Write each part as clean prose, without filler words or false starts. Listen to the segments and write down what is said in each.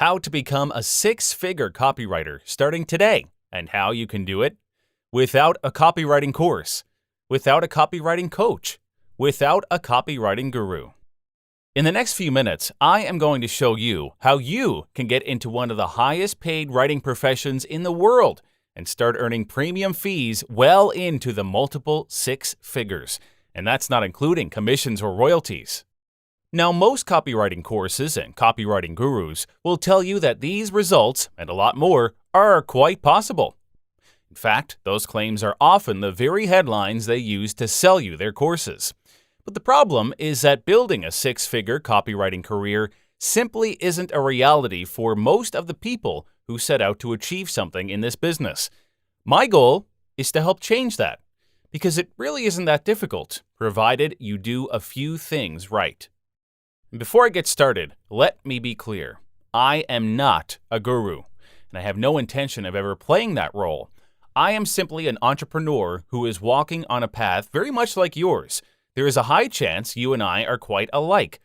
How to become a six-figure copywriter starting today, and how you can do it without a copywriting course, without a copywriting coach, without a copywriting guru. In the next few minutes, I am going to show you how you can get into one of the highest paid writing professions in the world and start earning premium fees well into the multiple six figures. And that's not including commissions or royalties. Now, most copywriting courses and copywriting gurus will tell you that these results, and a lot more, are quite possible. In fact, those claims are often the very headlines they use to sell you their courses. But the problem is that building a six-figure copywriting career simply isn't a reality for most of the people who set out to achieve something in this business. My goal is to help change that, because it really isn't that difficult, provided you do a few things right. Before I get started, let me be clear. I am not a guru, and I have no intention of ever playing that role. I am simply an entrepreneur who is walking on a path very much like yours. There is a high chance you and I are quite alike.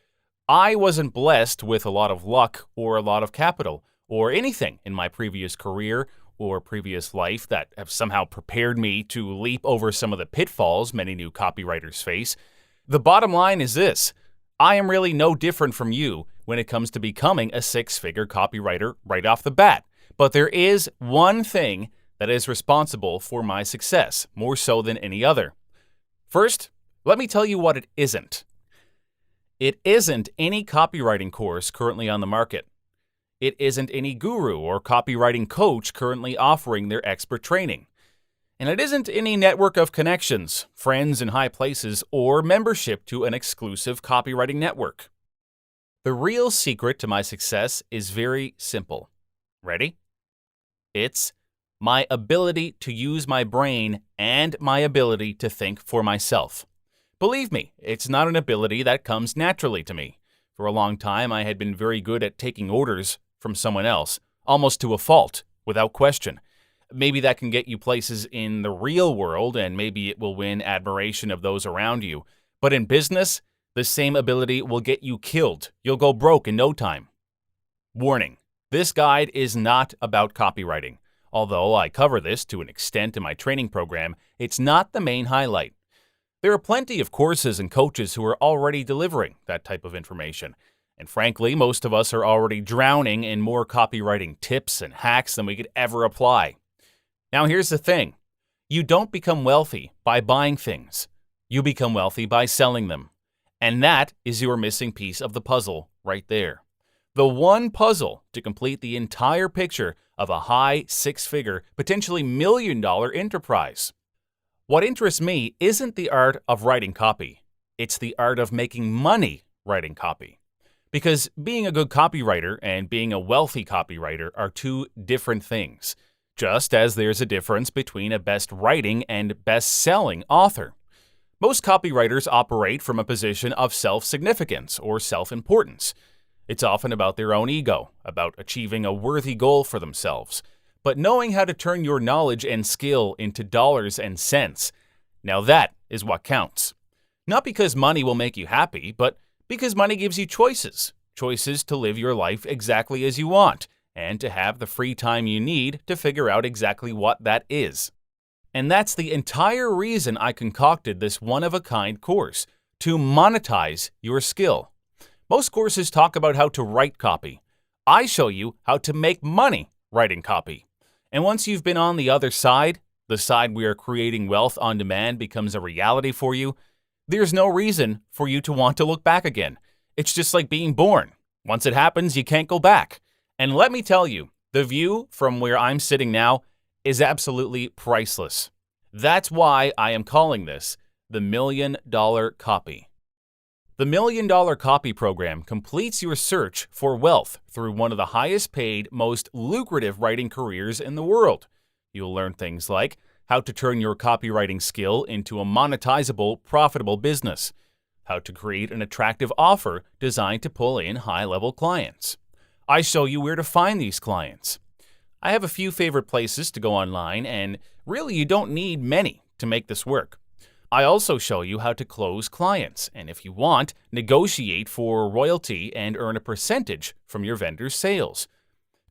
I wasn't blessed with a lot of luck or a lot of capital or anything in my previous career or previous life that have somehow prepared me to leap over some of the pitfalls many new copywriters face. The bottom line is this. I am really no different from you when it comes to becoming a six-figure copywriter right off the bat. But there is one thing that is responsible for my success, more so than any other. First, let me tell you what it isn't. It isn't any copywriting course currently on the market. It isn't any guru or copywriting coach currently offering their expert training. And it isn't any network of connections, friends in high places, or membership to an exclusive copywriting network. The real secret to my success is very simple. Ready? It's my ability to use my brain and my ability to think for myself. Believe me, it's not an ability that comes naturally to me. For a long time, I had been very good at taking orders from someone else, almost to a fault, without question. Maybe that can get you places in the real world, and maybe it will win admiration of those around you. But in business, the same ability will get you killed. You'll go broke in no time. Warning, this guide is not about copywriting. Although I cover this to an extent in my training program, it's not the main highlight. There are plenty of courses and coaches who are already delivering that type of information. And frankly, most of us are already drowning in more copywriting tips and hacks than we could ever apply. Now here's the thing. You don't become wealthy by buying things. You become wealthy by selling them. And that is your missing piece of the puzzle right there. The one puzzle to complete the entire picture of a high six-figure, potentially million-dollar enterprise. What interests me isn't the art of writing copy. It's the art of making money writing copy. Because being a good copywriter and being a wealthy copywriter are two different things, just as there's a difference between a best writing and best-selling author. Most copywriters operate from a position of self-significance or self-importance. It's often about their own ego, about achieving a worthy goal for themselves. But knowing how to turn your knowledge and skill into dollars and cents, now that is what counts. Not because money will make you happy, but because money gives you choices. Choices to live your life exactly as you want, and to have the free time you need to figure out exactly what that is. And that's the entire reason I concocted this one-of-a-kind course, to monetize your skill. Most courses talk about how to write copy. I show you how to make money writing copy. And once you've been on the other side, the side where creating wealth on demand becomes a reality for you, there's no reason for you to want to look back again. It's just like being born. Once it happens, you can't go back. And let me tell you, the view from where I'm sitting now is absolutely priceless. That's why I am calling this the $1 Million Copy. The $1 Million Copy program completes your search for wealth through one of the highest paid, most lucrative writing careers in the world. You'll learn things like how to turn your copywriting skill into a monetizable, profitable business, how to create an attractive offer designed to pull in high-level clients. I show you where to find these clients. I have a few favorite places to go online, and really you don't need many to make this work. I also show you how to close clients, and if you want, negotiate for royalty and earn a percentage from your vendor's sales.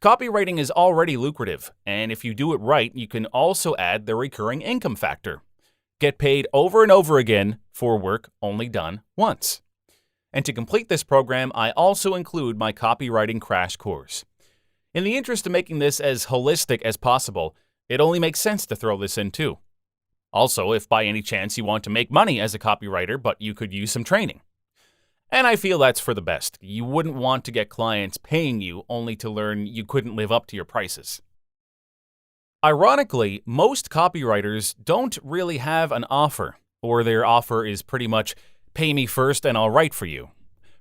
Copywriting is already lucrative, and if you do it right, you can also add the recurring income factor. Get paid over and over again for work only done once. And to complete this program, I also include my copywriting crash course. In the interest of making this as holistic as possible, it only makes sense to throw this in too. Also, if by any chance you want to make money as a copywriter, but you could use some training. And I feel that's for the best. You wouldn't want to get clients paying you only to learn you couldn't live up to your prices. Ironically, most copywriters don't really have an offer, or their offer is pretty much pay me first and I'll write for you.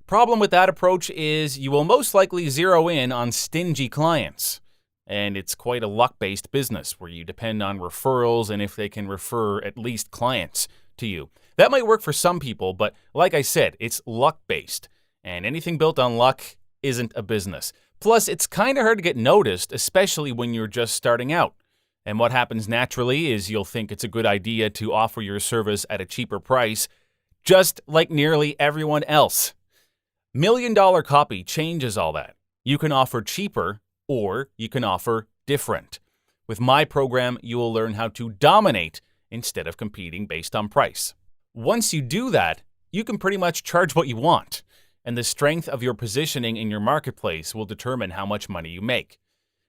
Problem with that approach is you will most likely zero in on stingy clients. And it's quite a luck-based business where you depend on referrals and if they can refer at least clients to you. That might work for some people, but like I said, it's luck-based. And anything built on luck isn't a business. Plus, it's kind of hard to get noticed, especially when you're just starting out. And what happens naturally is you'll think it's a good idea to offer your service at a cheaper price, just like nearly everyone else. $1 Million Copy changes all that. You can offer cheaper, or you can offer different. With my program, you will learn how to dominate instead of competing based on price. Once you do that, you can pretty much charge what you want, and the strength of your positioning in your marketplace will determine how much money you make.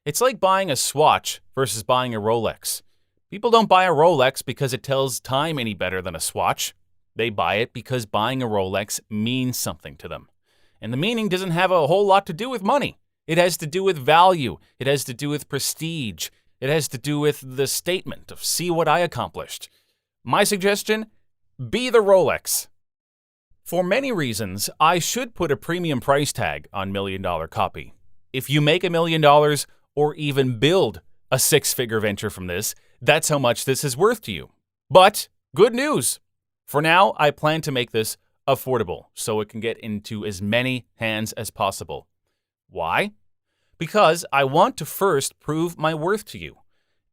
It's like buying a Swatch versus buying a Rolex. People don't buy a Rolex because it tells time any better than a Swatch. They buy it because buying a Rolex means something to them. And the meaning doesn't have a whole lot to do with money. It has to do with value. It has to do with prestige. It has to do with the statement of see what I accomplished. My suggestion? Be the Rolex. For many reasons, I should put a premium price tag on $1 Million Copy. If you make $1 million or even build a six-figure venture from this, that's how much this is worth to you. But good news. For now, I plan to make this affordable so it can get into as many hands as possible. Why? Because I want to first prove my worth to you.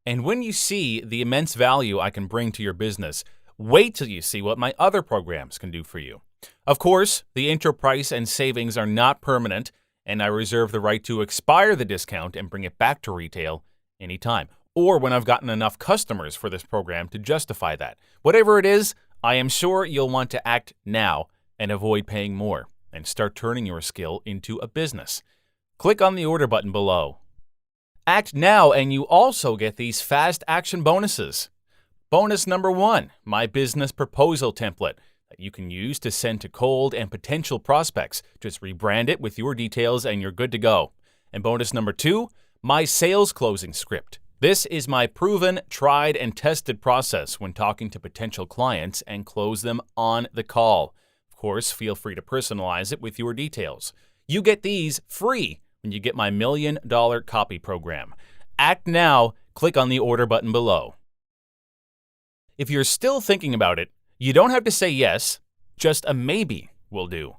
And when you see the immense value I can bring to your business, wait till you see what my other programs can do for you. Of course, the intro price and savings are not permanent, and I reserve the right to expire the discount and bring it back to retail anytime, or when I've gotten enough customers for this program to justify that. Whatever it is, I am sure you'll want to act now and avoid paying more and start turning your skill into a business. Click on the order button below. Act now and you also get these fast action bonuses. Bonus number 1, my business proposal template that you can use to send to cold and potential prospects. Just rebrand it with your details and you're good to go. And bonus number 2, my sales closing script. This is my proven, tried, and tested process when talking to potential clients and close them on the call. Of course, feel free to personalize it with your details. You get these free when you get my $1 Million Copy program. Act now. Click on the order button below. If you're still thinking about it, you don't have to say yes, just a maybe will do.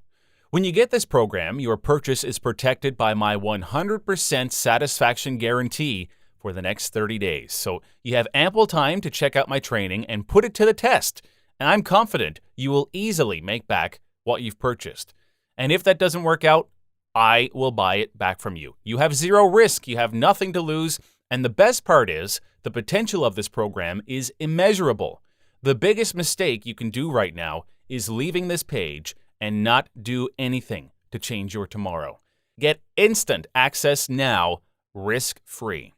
When you get this program, your purchase is protected by my 100% satisfaction guarantee for the next 30 days. So you have ample time to check out my training and put it to the test. And I'm confident you will easily make back what you've purchased. And if that doesn't work out, I will buy it back from you. You have zero risk. You have nothing to lose. And the best part is the potential of this program is immeasurable. The biggest mistake you can do right now is leaving this page and not do anything to change your tomorrow. Get instant access now, risk-free.